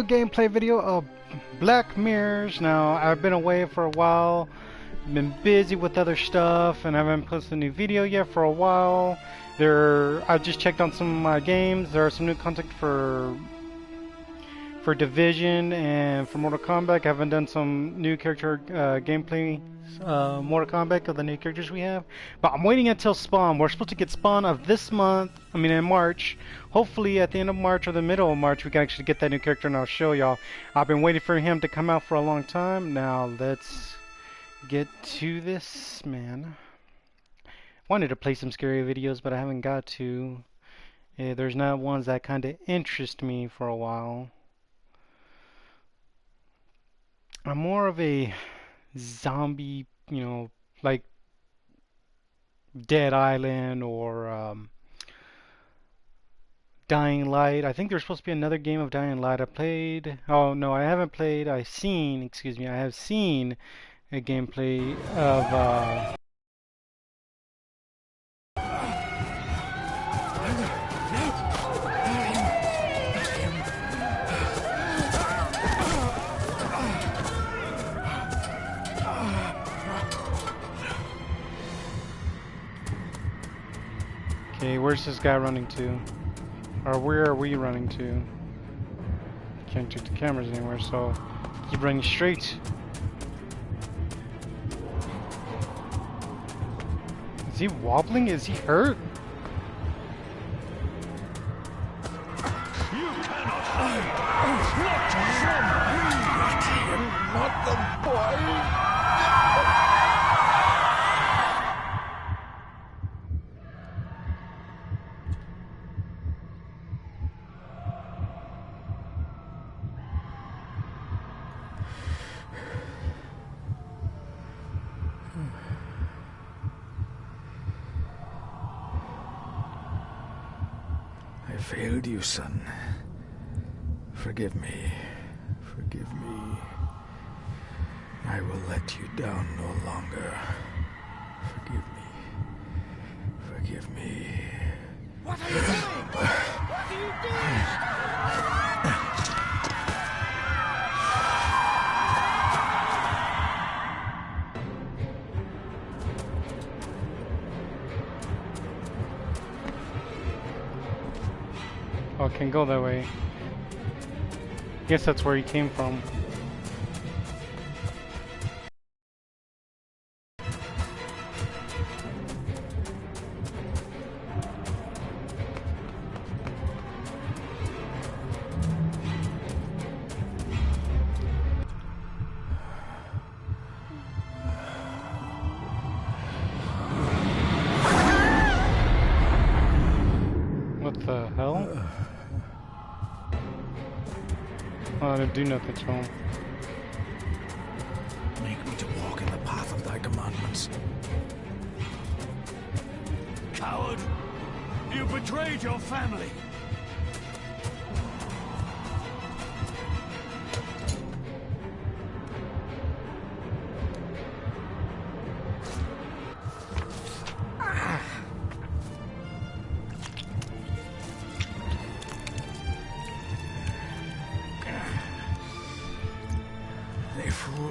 Gameplay video of Black Mirrors. Now, I've been away for a while, been busy with other stuff, and I haven't posted a new video yet for a while. I just checked on some of my games. There are some new content for Division and for Mortal Kombat. I haven't done some new character gameplay, Mortal Kombat of the new characters we have. But I'm waiting until Spawn. We're supposed to get Spawn of this month, in March. Hopefully at the end of March or the middle of March we can actually get that new character and I'll show y'all. I've been waiting for him to come out for a long time. Now let's get to this, man. Wanted to play some scary videos but I haven't got to. There's not ones that kind of interest me for a while. I'm more of a zombie, like Dead Island or Dying Light. I think there's supposed to be another game of Dying Light. I played. Oh no, I haven't played. Excuse me, I have seen a gameplay of. Okay, where's this guy running to? Or where are we running to? Can't take the cameras anywhere, so keep running straight. Is he wobbling? Is he hurt? You cannot hide! Not the boy! I failed you, son. Forgive me. Forgive me. I will let you down no longer. Forgive me. Forgive me. What are you doing? What are you doing? Oh, I can go that way. Guess that's where he came from. What the hell? Oh, I didn't do nothing to him. Make me to walk in the path of thy commandments. Coward! You betrayed your family!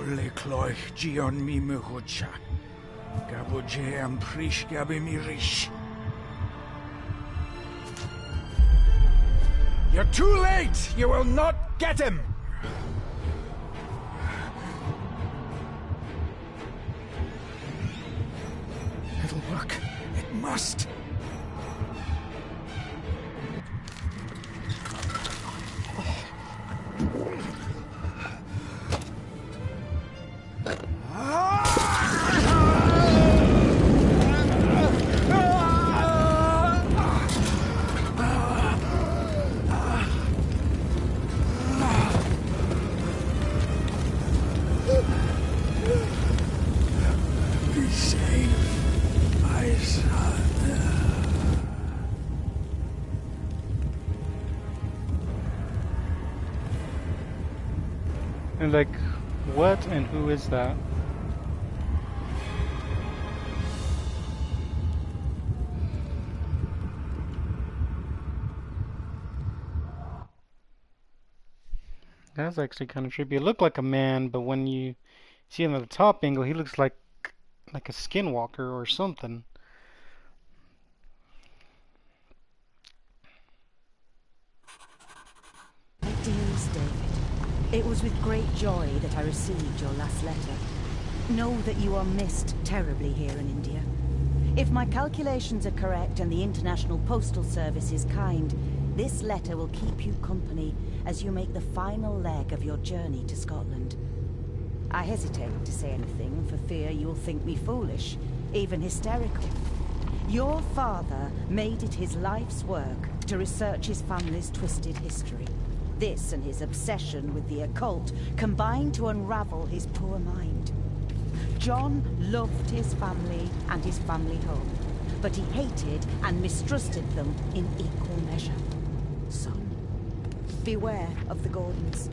Le cloich gion mi muhucha. Gaboje am prish gabi mi rish. You're too late! You will not get him! It'll work. It must. And like, what and who is that? That's actually kind of trippy. It looked like a man, but when you see him at the top angle, he looks like a skinwalker or something. My dearest David, it was with great joy that I received your last letter. Know that you are missed terribly here in India. If my calculations are correct and the International Postal Service is kind, this letter will keep you company as you make the final leg of your journey to Scotland. I hesitate to say anything for fear you'll think me foolish, even hysterical. Your father made it his life's work to research his family's twisted history. This and his obsession with the occult combined to unravel his poor mind. John loved his family and his family home, but he hated and mistrusted them in equal measure. Son, beware of the Gordons.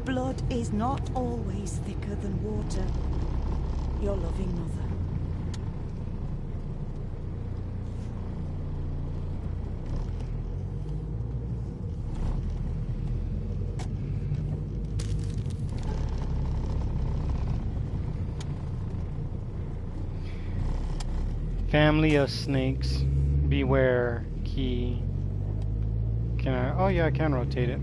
Blood is not always thicker than water. Your loving mother. Family of snakes. Beware. Key. Can I? Oh yeah, I can rotate it.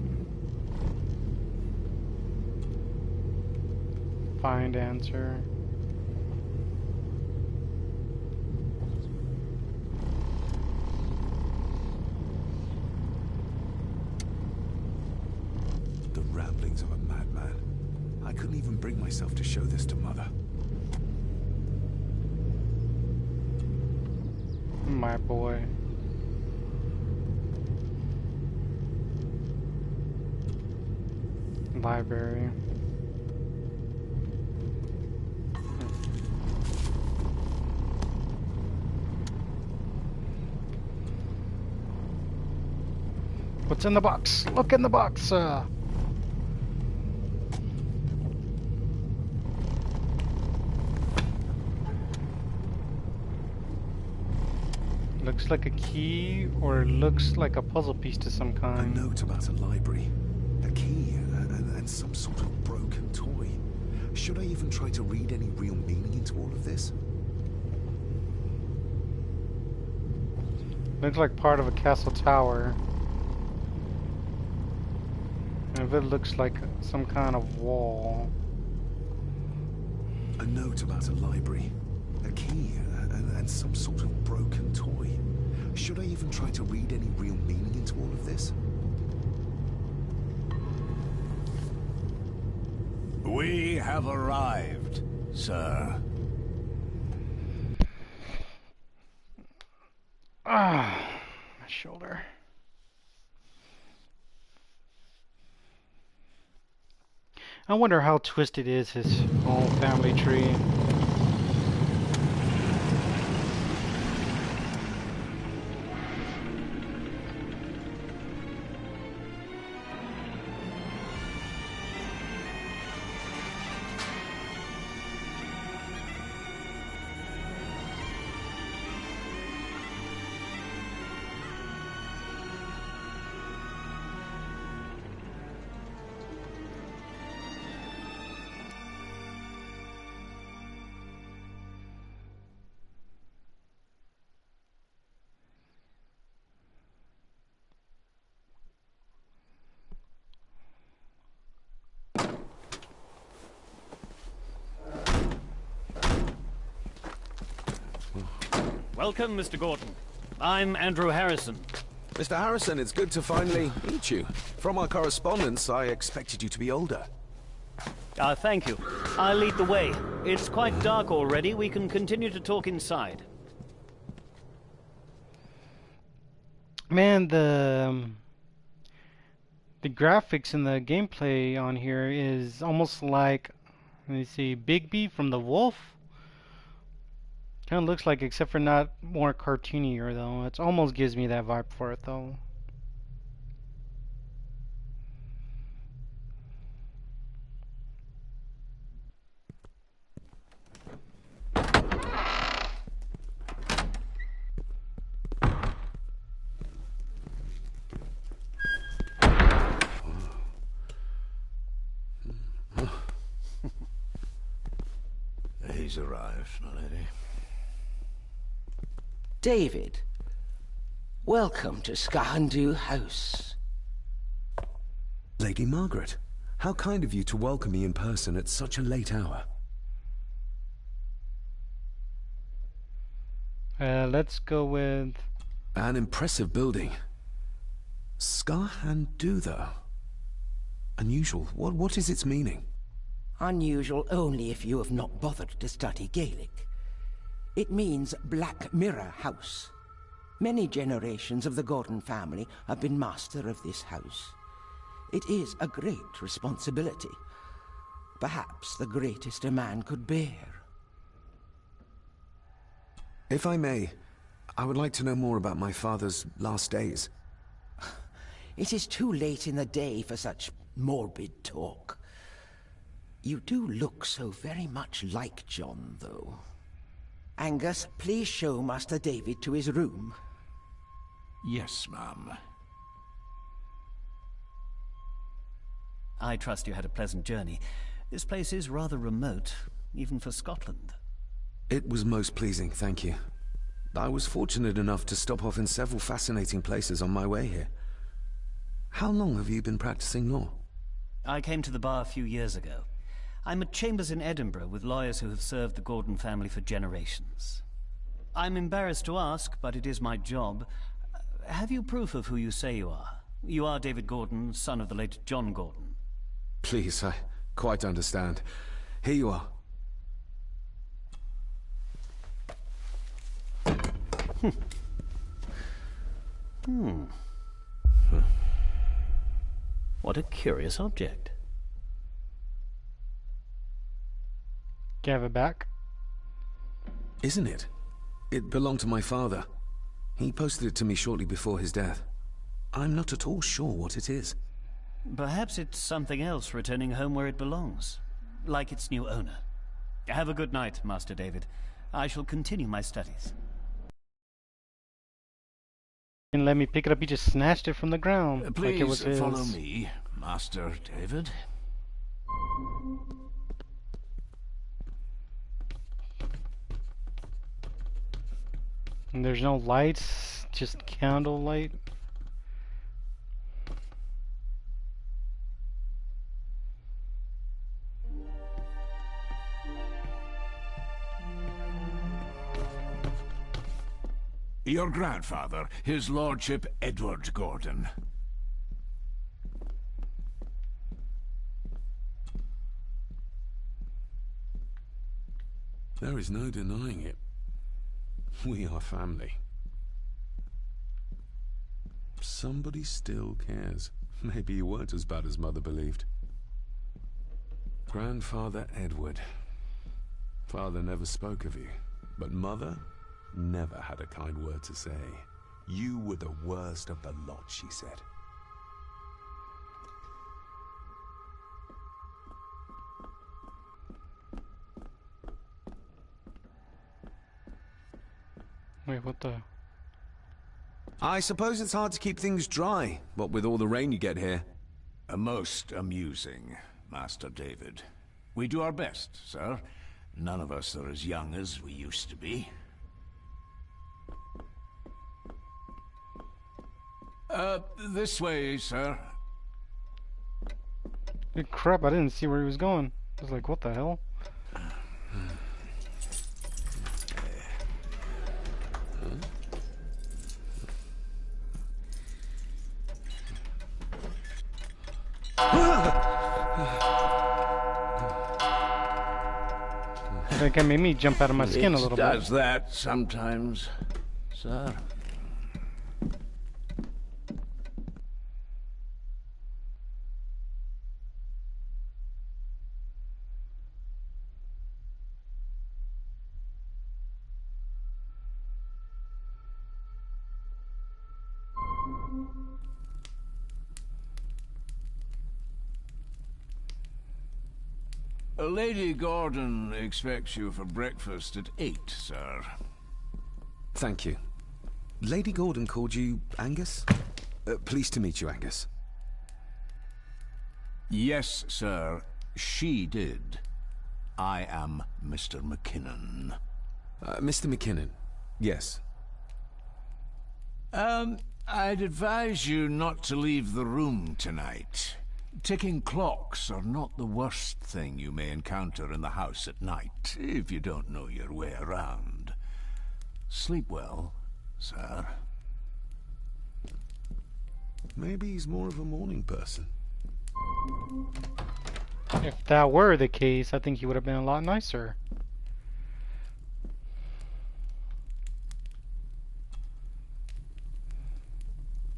Find answer. The ramblings of a madman. I couldn't even bring myself to show this to Mother. My boy. Library. What's in the box? Look in the box. Looks like a key, or looks like a puzzle piece to some A kind. note about a library, a key, and some sort of broken toy. Should I even try to read any real meaning into all of this? Looks like part of a castle tower. And if it looks like some kind of wall. A note about a library, a key, and some sort of broken toy. Should I even try to read any real meaning into all of this? We have arrived, sir. Ah, my shoulder. I wonder how twisted is his whole family tree. Welcome, Mr. Gordon. I'm Andrew Harrison. Mr. Harrison, it's good to finally meet you. From our correspondence, I expected you to be older. Thank you. I'll lead the way. It's quite dark already. We can continue to talk inside. Man, the graphics and the gameplay on here is almost like, let me see, Bigby from The Wolf. Kind of looks like, except for not more cartoonier though. It almost gives me that vibe for it though. He's arrived, my lady. David, welcome to Skahandu House. Lady Margaret, how kind of you to welcome me in person at such a late hour. Let's go with... An impressive building. Skahandu, though. Unusual. What is its meaning? Unusual only if you have not bothered to study Gaelic. It means Black Mirror House. Many generations of the Gordon family have been master of this house. It is a great responsibility. Perhaps the greatest a man could bear. If I may, I would like to know more about my father's last days. It is too late in the day for such morbid talk. You do look so very much like John, though. Angus, please show Master David to his room. Yes, ma'am. I trust you had a pleasant journey. This place is rather remote, even for Scotland. It was most pleasing, thank you. I was fortunate enough to stop off in several fascinating places on my way here. How long have you been practicing law? I came to the bar a few years ago. I'm at Chambers in Edinburgh with lawyers who have served the Gordon family for generations. I'm embarrassed to ask, but it is my job. Have you proof of who you say you are? You are David Gordon, son of the late John Gordon. Please, I quite understand. Here you are. What a curious object. Can I have it back? Isn't it? It belonged to my father. He posted it to me shortly before his death. I'm not at all sure what it is. Perhaps it's something else returning home where it belongs, like its new owner. Have a good night, Master David. I shall continue my studies. And let me pick it up. He just snatched it from the ground. Please like it was his. follow me, Master David. And there's no lights, just candlelight. Your grandfather, his lordship Edward Gordon. There is no denying it. We are family. Somebody still cares. Maybe you weren't as bad as Mother believed. Grandfather Edward. Father never spoke of you, but Mother never had a kind word to say. You were the worst of the lot, she said. Wait, what the? I suppose it's hard to keep things dry, what with all the rain you get here. Most amusing, Master David. We do our best, sir. None of us are as young as we used to be. This way, sir. Good crap, I didn't see where he was going. I was like, what the hell? I think it made me jump out of my skin a little bit. It does that sometimes, sir. Lady Gordon expects you for breakfast at 8, sir. Thank you. Lady Gordon called you Angus? Pleased to meet you, Angus. Yes, sir. She did. I am Mr. McKinnon. Mr. McKinnon, yes. I'd advise you not to leave the room tonight. Ticking clocks are not the worst thing you may encounter in the house at night, if you don't know your way around. Sleep well, sir. Maybe he's more of a morning person. If that were the case, I think he would have been a lot nicer.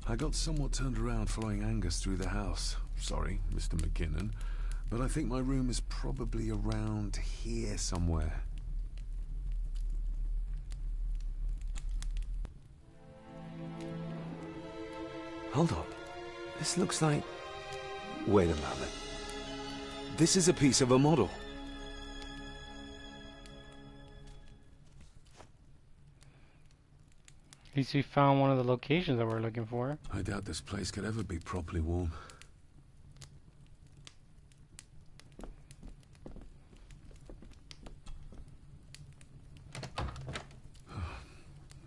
I got somewhat turned around following Angus through the house. Sorry, Mr. McKinnon, but I think my room is probably around here somewhere. Hold on. This looks like... Wait a moment. This is a piece of a model. At least we found one of the locations that we're looking for. I doubt this place could ever be properly warm.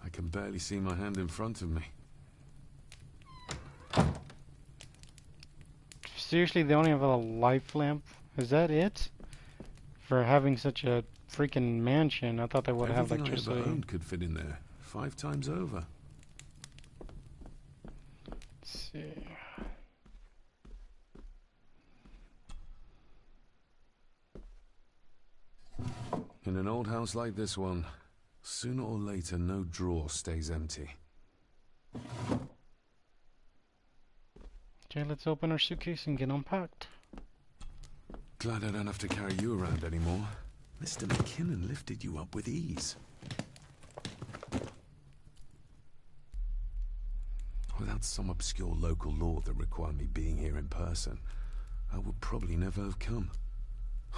I can barely see my hand in front of me. Seriously, they only have a life lamp? Is that it? For having such a freaking mansion, I thought they would have Everything electricity. I ever owned could fit in there, 5 times over. Let's see. In an old house like this one, sooner or later no drawer stays empty. Okay, let's open our suitcase and get unpacked. Glad I don't have to carry you around anymore. Mr. McKinnon lifted you up with ease. Without some obscure local law that required me being here in person, I would probably never have come.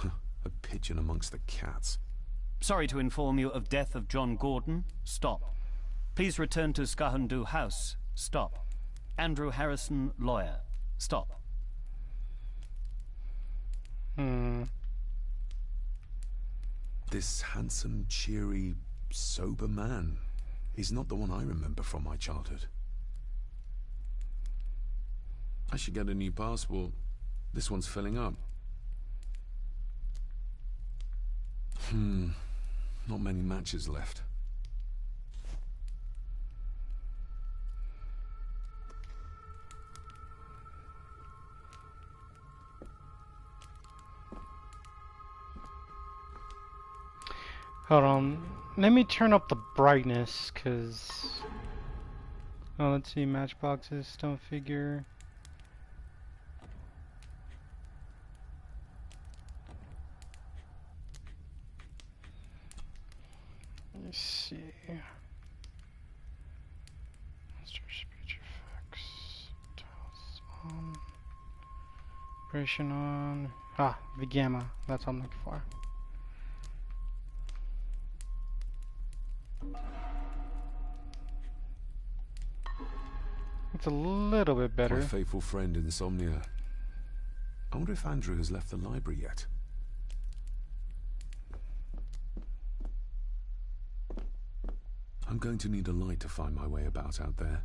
A pigeon amongst the cats. Sorry to inform you of death of John Gordon. Stop. Please return to Skahandu House. Stop. Andrew Harrison, lawyer. Stop. This handsome, cheery, sober man. He's not the one I remember from my childhood. I should get a new passport. This one's filling up. Not many matches left. Hold on. Let me turn up the brightness, cause... Oh, let's see. Matchboxes, stone figure. Let's see. Monster speech effects. Tiles on. Operation on. Ah, the gamma. That's what I'm looking for. It's a little bit better. My faithful friend Insomnia. I wonder if Andrew has left the library yet. I'm going to need a light to find my way about out there.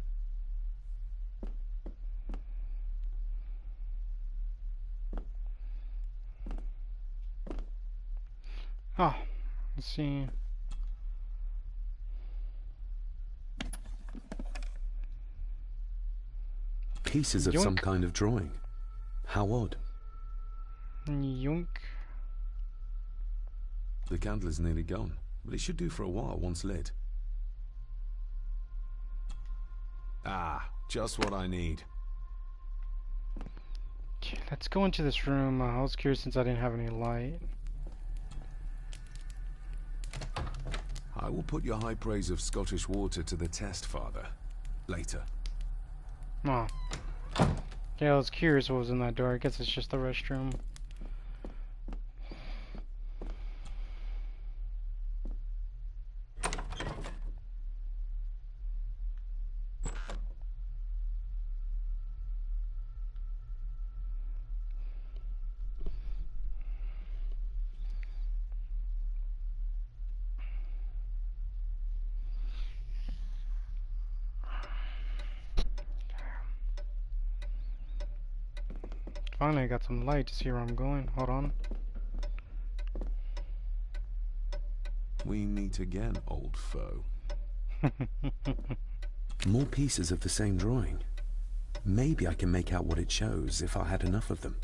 Ah, let's see. Pieces of some kind of drawing. How odd. Yoink. The candle is nearly gone, but it should do for a while once lit. Ah, just what I need. Okay, let's go into this room. I was curious since I didn't have any light. I will put your high praise of Scottish water to the test, Father. Later. Oh. Yeah, I was curious what was in that door. I guess it's just the restroom. Finally, I got some light to see where I'm going. Hold on. We meet again, old foe. More pieces of the same drawing. Maybe I can make out what it shows if I had enough of them.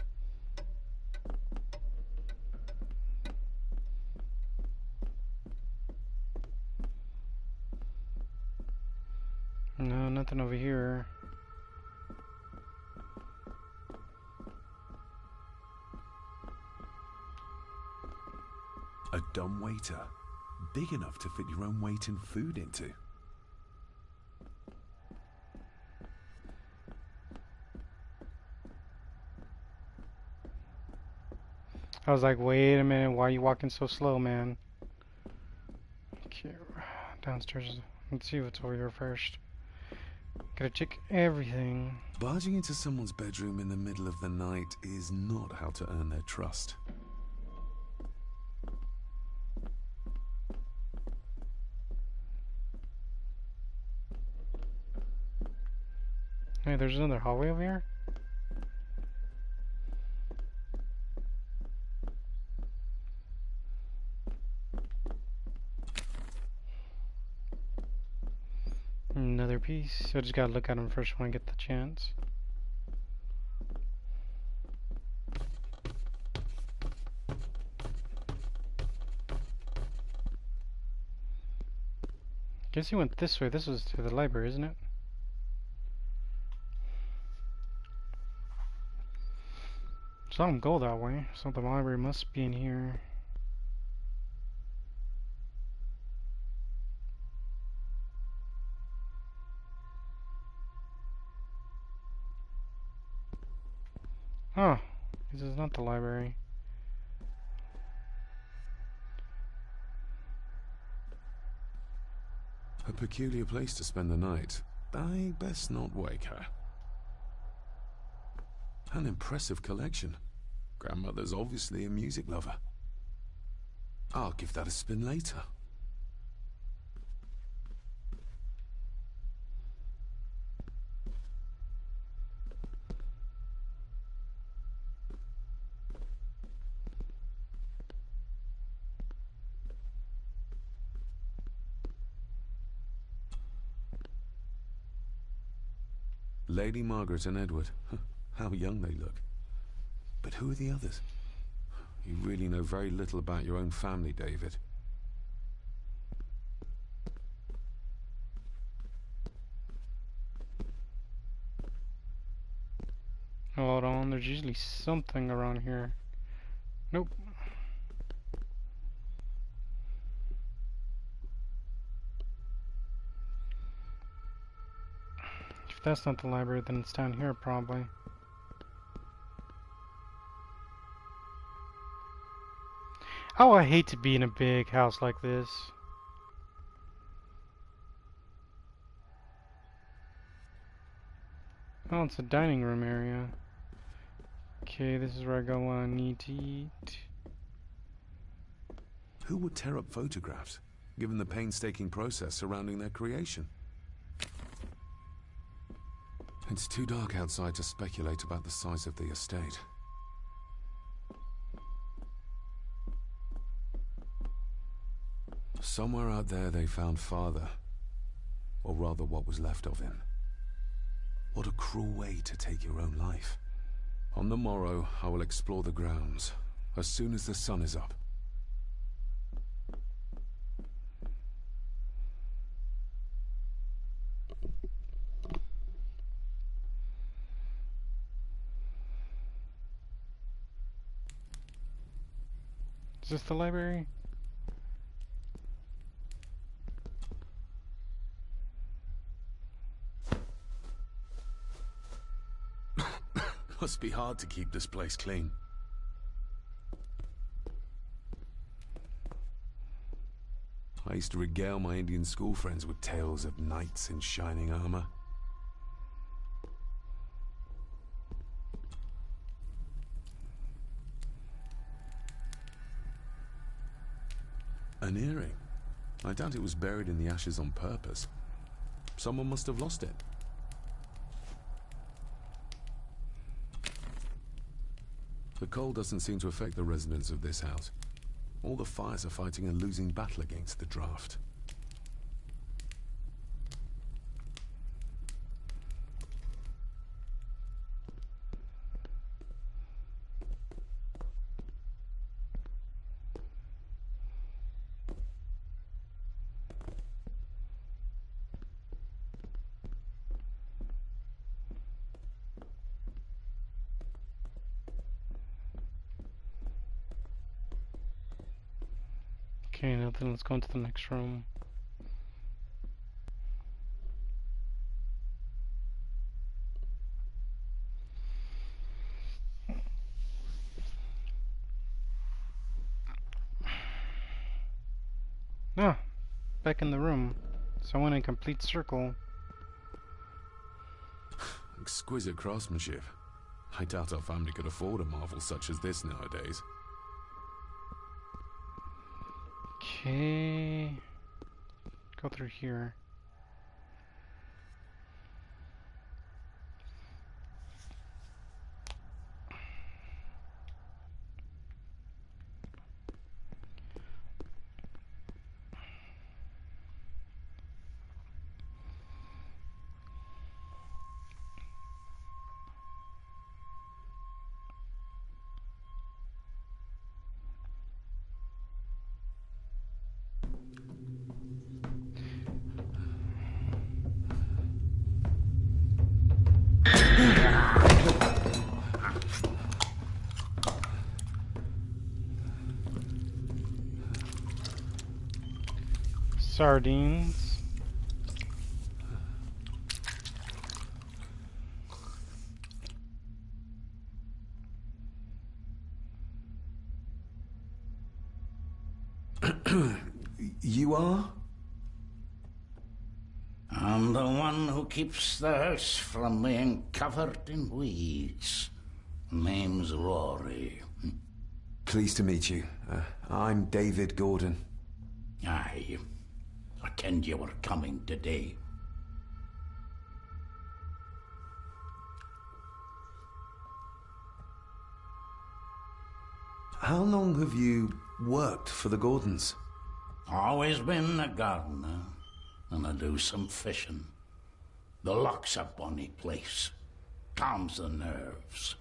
No, nothing over here. A dumb waiter. Big enough to fit your own weight in food into. I was like, wait a minute, why are you walking so slow, man? Okay, downstairs. Let's see what's over here first. Gotta check everything. Barging into someone's bedroom in the middle of the night is not how to earn their trust. Hey, there's another hallway over here? Another piece. So I just gotta look at them first when I get the chance. Guess he went this way. This was to the library, isn't it? Saw him go that way, so the library must be in here. Oh, this is not the library. A peculiar place to spend the night. I best not wake her. An impressive collection. Grandmother's obviously a music lover. I'll give that a spin later. Lady Margaret and Edward. How young they look. But who are the others? You really know very little about your own family, David. Hold on, there's usually something around here. Nope. If that's not the library, then it's down here probably. Oh, I hate to be in a big house like this. Oh, it's a dining room area. Okay, this is where I go when I need to eat. Who would tear up photographs, given the painstaking process surrounding their creation? It's too dark outside to speculate about the size of the estate. Somewhere out there they found Father, or rather what was left of him. What a cruel way to take your own life. On the morrow, I will explore the grounds, as soon as the sun is up. Is this the library? Must be hard to keep this place clean. I used to regale my Indian school friends with tales of knights in shining armor. An earring. I doubt it was buried in the ashes on purpose. Someone must have lost it. cold doesn't seem to affect the residents of this house. All the fires are fighting a losing battle against the draft. Okay, now then let's go into the next room. Ah, back in the room. So I went in complete circle. Exquisite craftsmanship. I doubt our family could afford a marvel such as this nowadays. Okay. Go through here. Sardines. You are? I'm the one who keeps the house from being covered in weeds. Name's Rory. Pleased to meet you. I'm David Gordon. Aye. I kenned you were coming today. How long have you worked for the Gordons? Always been a gardener, and I do some fishing. The loch's a bonny place. Calms the nerves.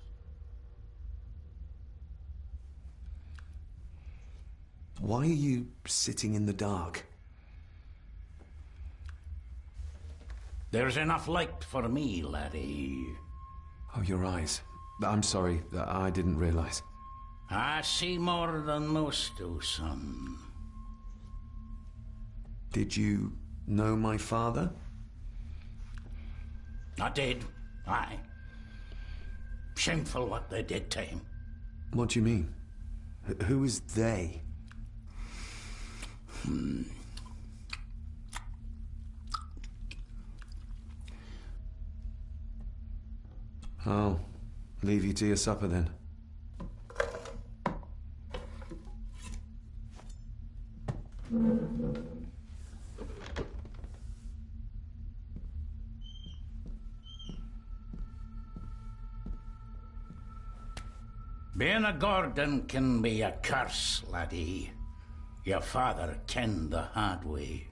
Why are you sitting in the dark? There's enough light for me, laddie. Oh, your eyes. I'm sorry, I didn't realize. I see more than most do, son. Did you know my father? I did, aye. Shameful what they did to him. What do you mean? Who is they? I'll leave you to your supper then. Being a Gordon can be a curse, laddie. Your father kenned the hard way.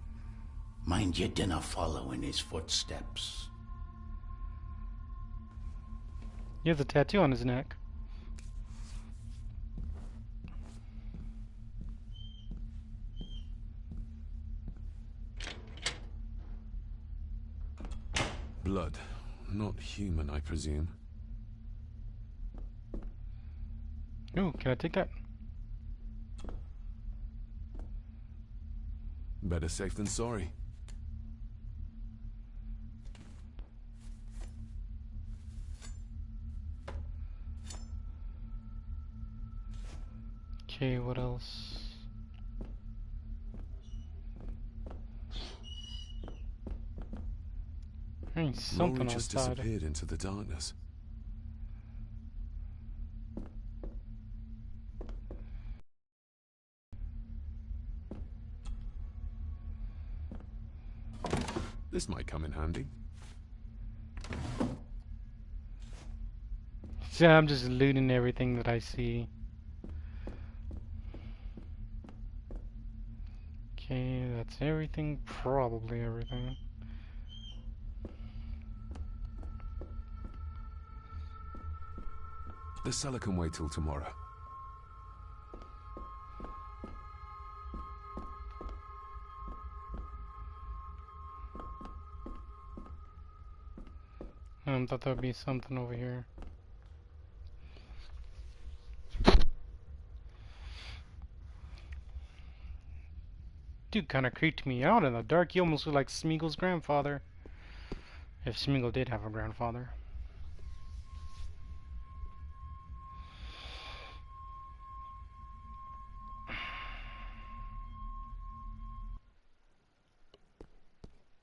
Mind you dinna follow in his footsteps. He has a tattoo on his neck. Blood. Not human, I presume. Ooh, can I take that? Better safe than sorry. Okay, what else? Hey, something Rory just outside. disappeared into the darkness. This might come in handy. So I'm just looting everything that I see. Okay, that's everything. Probably everything. The cellar can wait till tomorrow. Thought there'd be something over here. Dude kind of creeped me out in the dark. He almost looked like Smeagol's grandfather. If Smeagol did have a grandfather.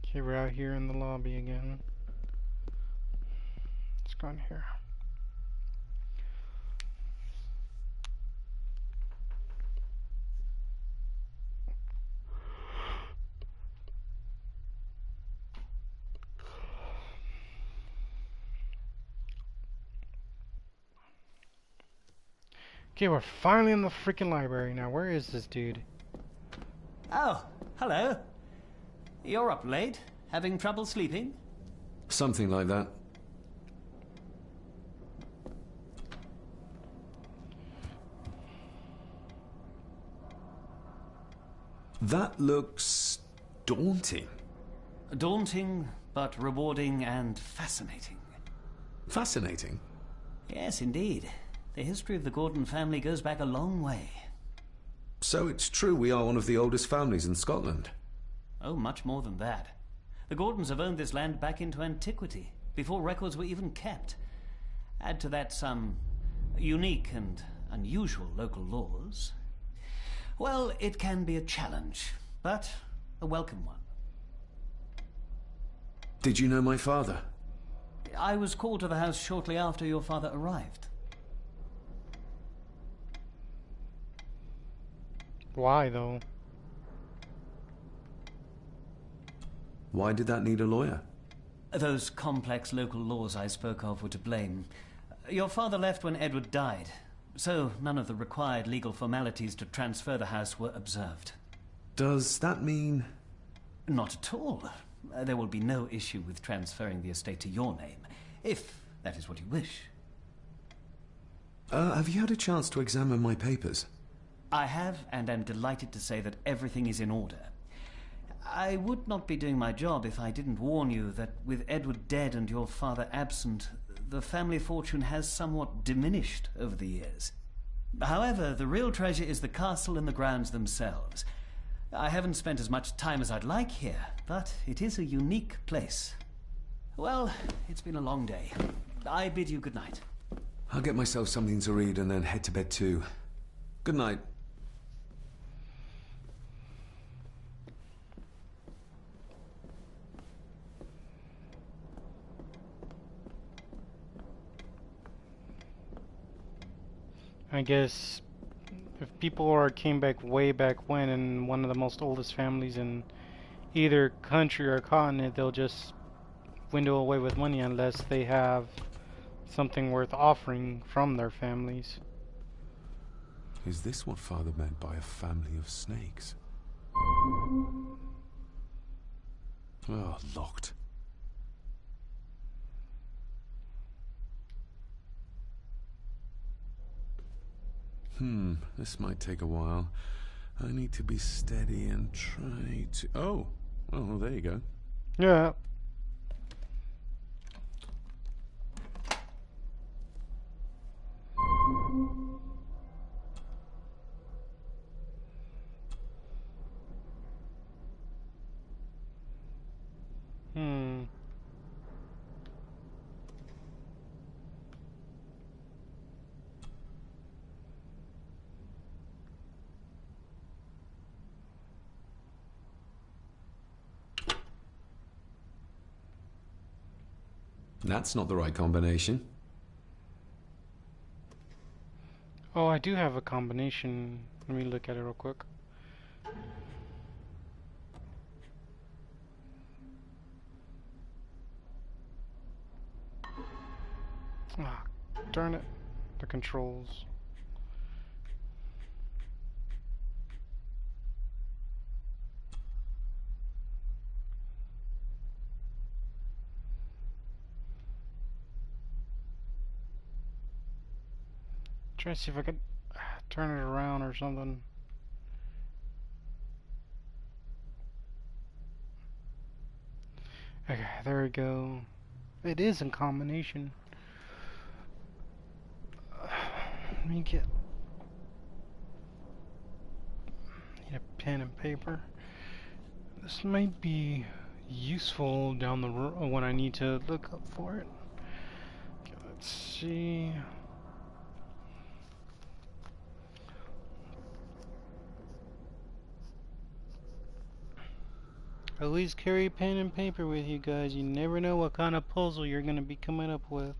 Okay, we're out here in the lobby again. Let's go in here. Okay, we're finally in the freaking library now. Where is this dude? Oh, hello. You're up late? Having trouble sleeping? Something like that. That looks daunting. Daunting, but rewarding and fascinating. Fascinating? Yes, indeed. The history of the Gordon family goes back a long way. So it's true we are one of the oldest families in Scotland? Oh, much more than that. The Gordons have owned this land back into antiquity, before records were even kept. Add to that some unique and unusual local laws. Well, it can be a challenge, but a welcome one. Did you know my father? I was called to the house shortly after your father arrived. Why, though? Why did that need a lawyer? Those complex local laws I spoke of were to blame. Your father left when Edward died, so none of the required legal formalities to transfer the house were observed. Does that mean... Not at all. There will be no issue with transferring the estate to your name, if that is what you wish. Have you had a chance to examine my papers? I have, and am delighted to say that everything is in order. I would not be doing my job if I didn't warn you that with Edward dead and your father absent, the family fortune has somewhat diminished over the years. However, the real treasure is the castle and the grounds themselves. I haven't spent as much time as I'd like here, but it is a unique place. Well, it's been a long day. I bid you good night. I'll get myself something to read and then head to bed too. Good night. I guess if people came back way back when and one of the most oldest families in either country or continent, they'll just window away with money unless they have something worth offering from their families. Is this what Father meant by a family of snakes? Oh, locked. This might take a while. I need to be steady and try to... Oh, well, there you go. Yeah. That's not the right combination. Oh, I do have a combination. Let me look at it real quick. Ah, darn it. The controls. Try to see if I could turn it around or something. Okay, there we go. It is in combination. Let me get... Need a pen and paper. This might be useful down the road when I need to look up for it. Okay, let's see. Always carry pen and paper with you guys. You never know what kind of puzzle you're going to be coming up with.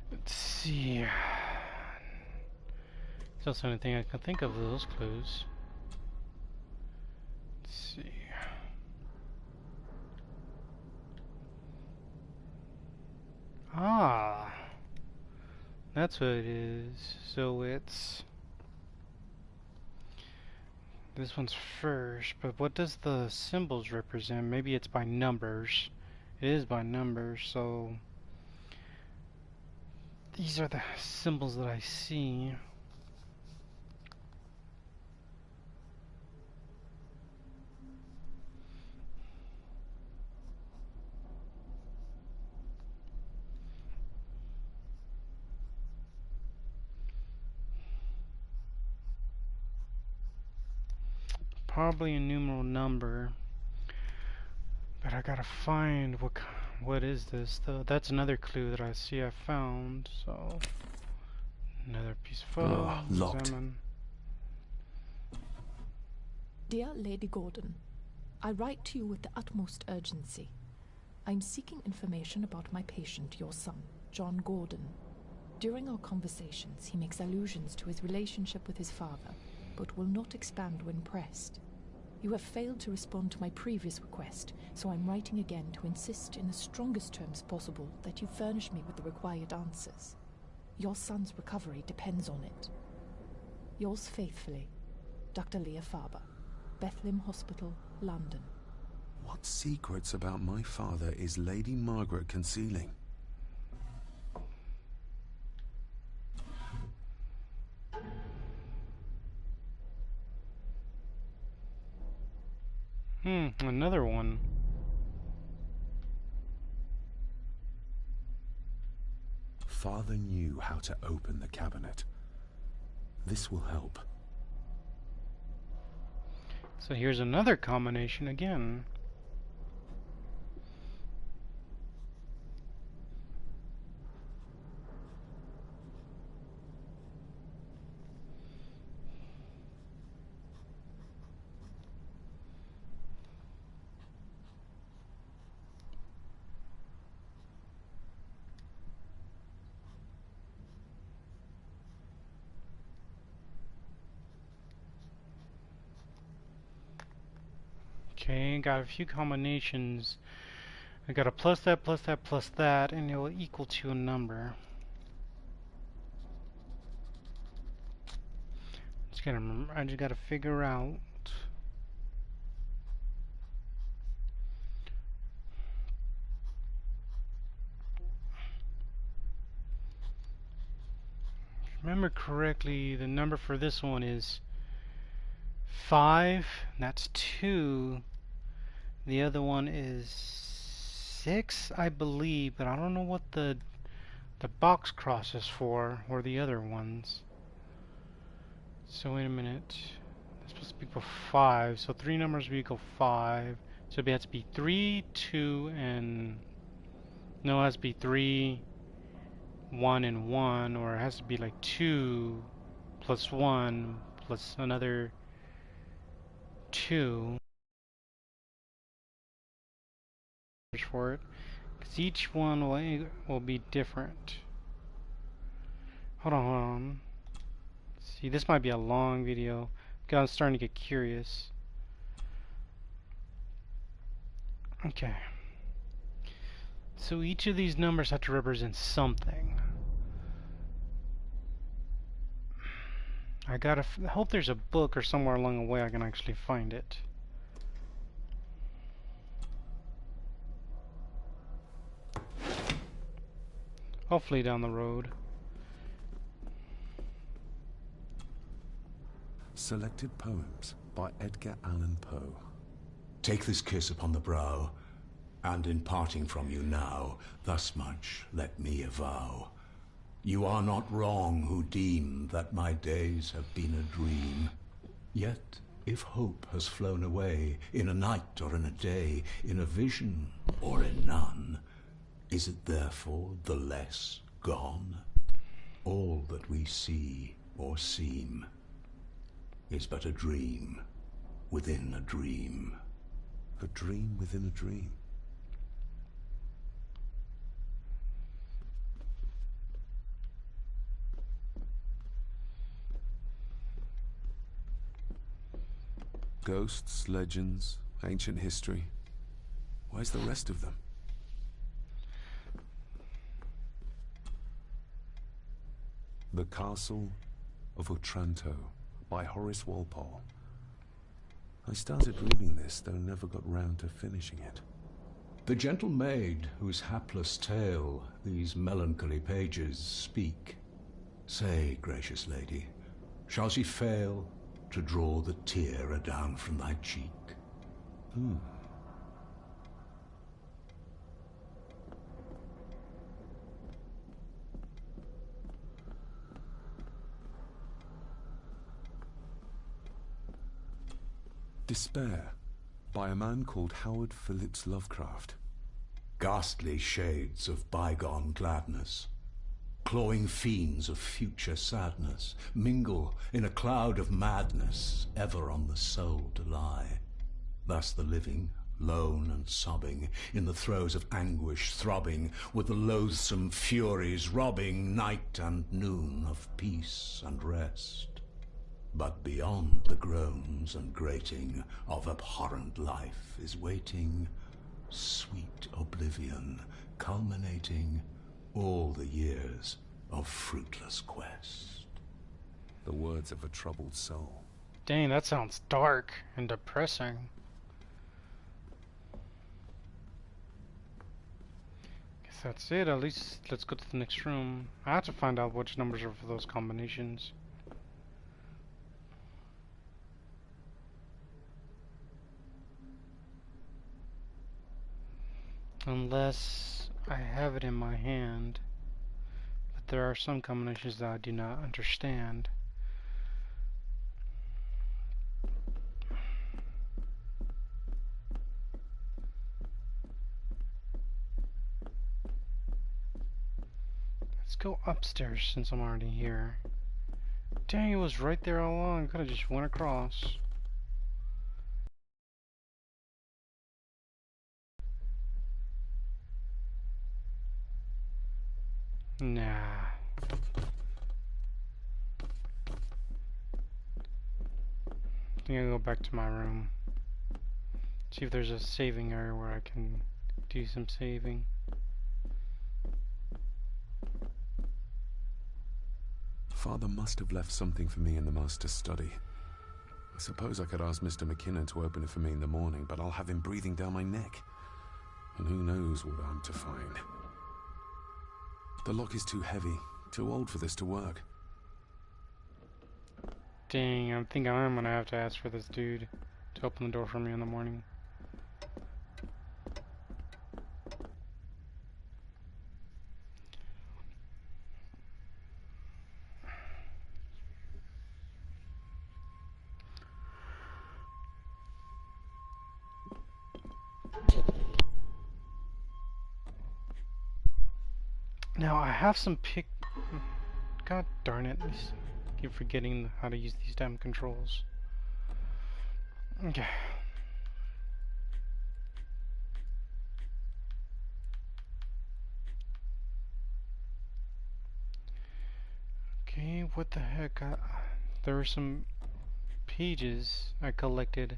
Let's see. There's also anything I can think of with those clues. Let's see. Ah, that's what it is. So it's... This one's first, but what does the symbols represent? Maybe it's by numbers. It is by numbers, so... These are the symbols that I see. Probably a numeral number, but I gotta find what is this though. That's another clue that I see I found. So another piece of photo. Locked. Examine. Dear Lady Gordon, I write to you with the utmost urgency. I'm seeking information about my patient, your son, John Gordon. During our conversations, he makes allusions to his relationship with his father, but will not expand when pressed. You have failed to respond to my previous request, so I'm writing again to insist in the strongest terms possible that you furnish me with the required answers. Your son's recovery depends on it. Yours faithfully, Dr. Leah Farber, Bethlehem Hospital, London. What secrets about my father is Lady Margaret concealing? Another one. Father knew how to open the cabinet. This will help. So here's another combination again. Okay, got a few combinations. I got a plus that, plus that, plus that, and it will equal to a number. I just gotta figure out. If I remember correctly, the number for this one is 5. That's 2. The other one is 6, I believe, but I don't know what the box cross is for, or the other ones. So wait a minute. It's supposed to equal 5, so 3 numbers will equal 5. So it has to be 3, 2, and... No, it has to be 3, 1, and 1, or it has to be like 2 plus 1 plus another 2. for it, because each one will be different. Hold on. See, this might be a long video. I'm starting to get curious. Okay. So each of these numbers have to represent something. I gotta hope there's a book or somewhere along the way I can actually find it. Hopefully down the road. Selected Poems by Edgar Allan Poe. Take this kiss upon the brow, and in parting from you now, thus much let me avow. You are not wrong who deem that my days have been a dream. Yet, if hope has flown away, in a night or in a day, in a vision or in none, is it therefore the less gone? All that we see or seem is but a dream within a dream. A dream within a dream. Ghosts, legends, ancient history. Where's the rest of them? The Castle of Otranto by Horace Walpole. I started reading this, though never got round to finishing it. The gentle maid whose hapless tale these melancholy pages speak, say, gracious lady, shall she fail to draw the tear adown from thy cheek? Despair by a man called Howard Phillips Lovecraft. Ghastly shades of bygone gladness, clawing fiends of future sadness, mingle in a cloud of madness, ever on the soul to lie. Thus the living, lone and sobbing, in the throes of anguish throbbing, with the loathsome furies robbing night and noon of peace and rest. But beyond the groans and grating of abhorrent life is waiting sweet oblivion, culminating all the years of fruitless quest. The words of a troubled soul. Dang, that sounds dark and depressing. Guess that's it. At least let's go to the next room. I have to find out which numbers are for those combinations. Unless I have it in my hand. But there are some combinations that I do not understand. Let's go upstairs since I'm already here. Dang, it was right there all along. Could have just went across. Nah. I think I'll go back to my room. See if there's a saving area where I can do some saving. Father must have left something for me in the master's study. I suppose I could ask Mr. McKinnon to open it for me in the morning, but I'll have him breathing down my neck. And who knows what I'm to find. The lock is too heavy, too old for this to work. Dang, I think I'm gonna have to ask for this dude to open the door for me in the morning. Now I have some God darn it! I keep forgetting how to use these damn controls. Okay. Okay, what the heck? There were some pages I collected.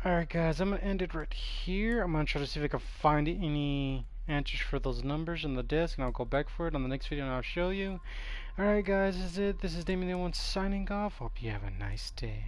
Alright guys, I'm gonna end it right here. I'm gonna try to see if I can find any answers for those numbers in the desk, and I'll go back for it on the next video and I'll show you. Alright guys, this is it. This is Damien the One signing off. Hope you have a nice day.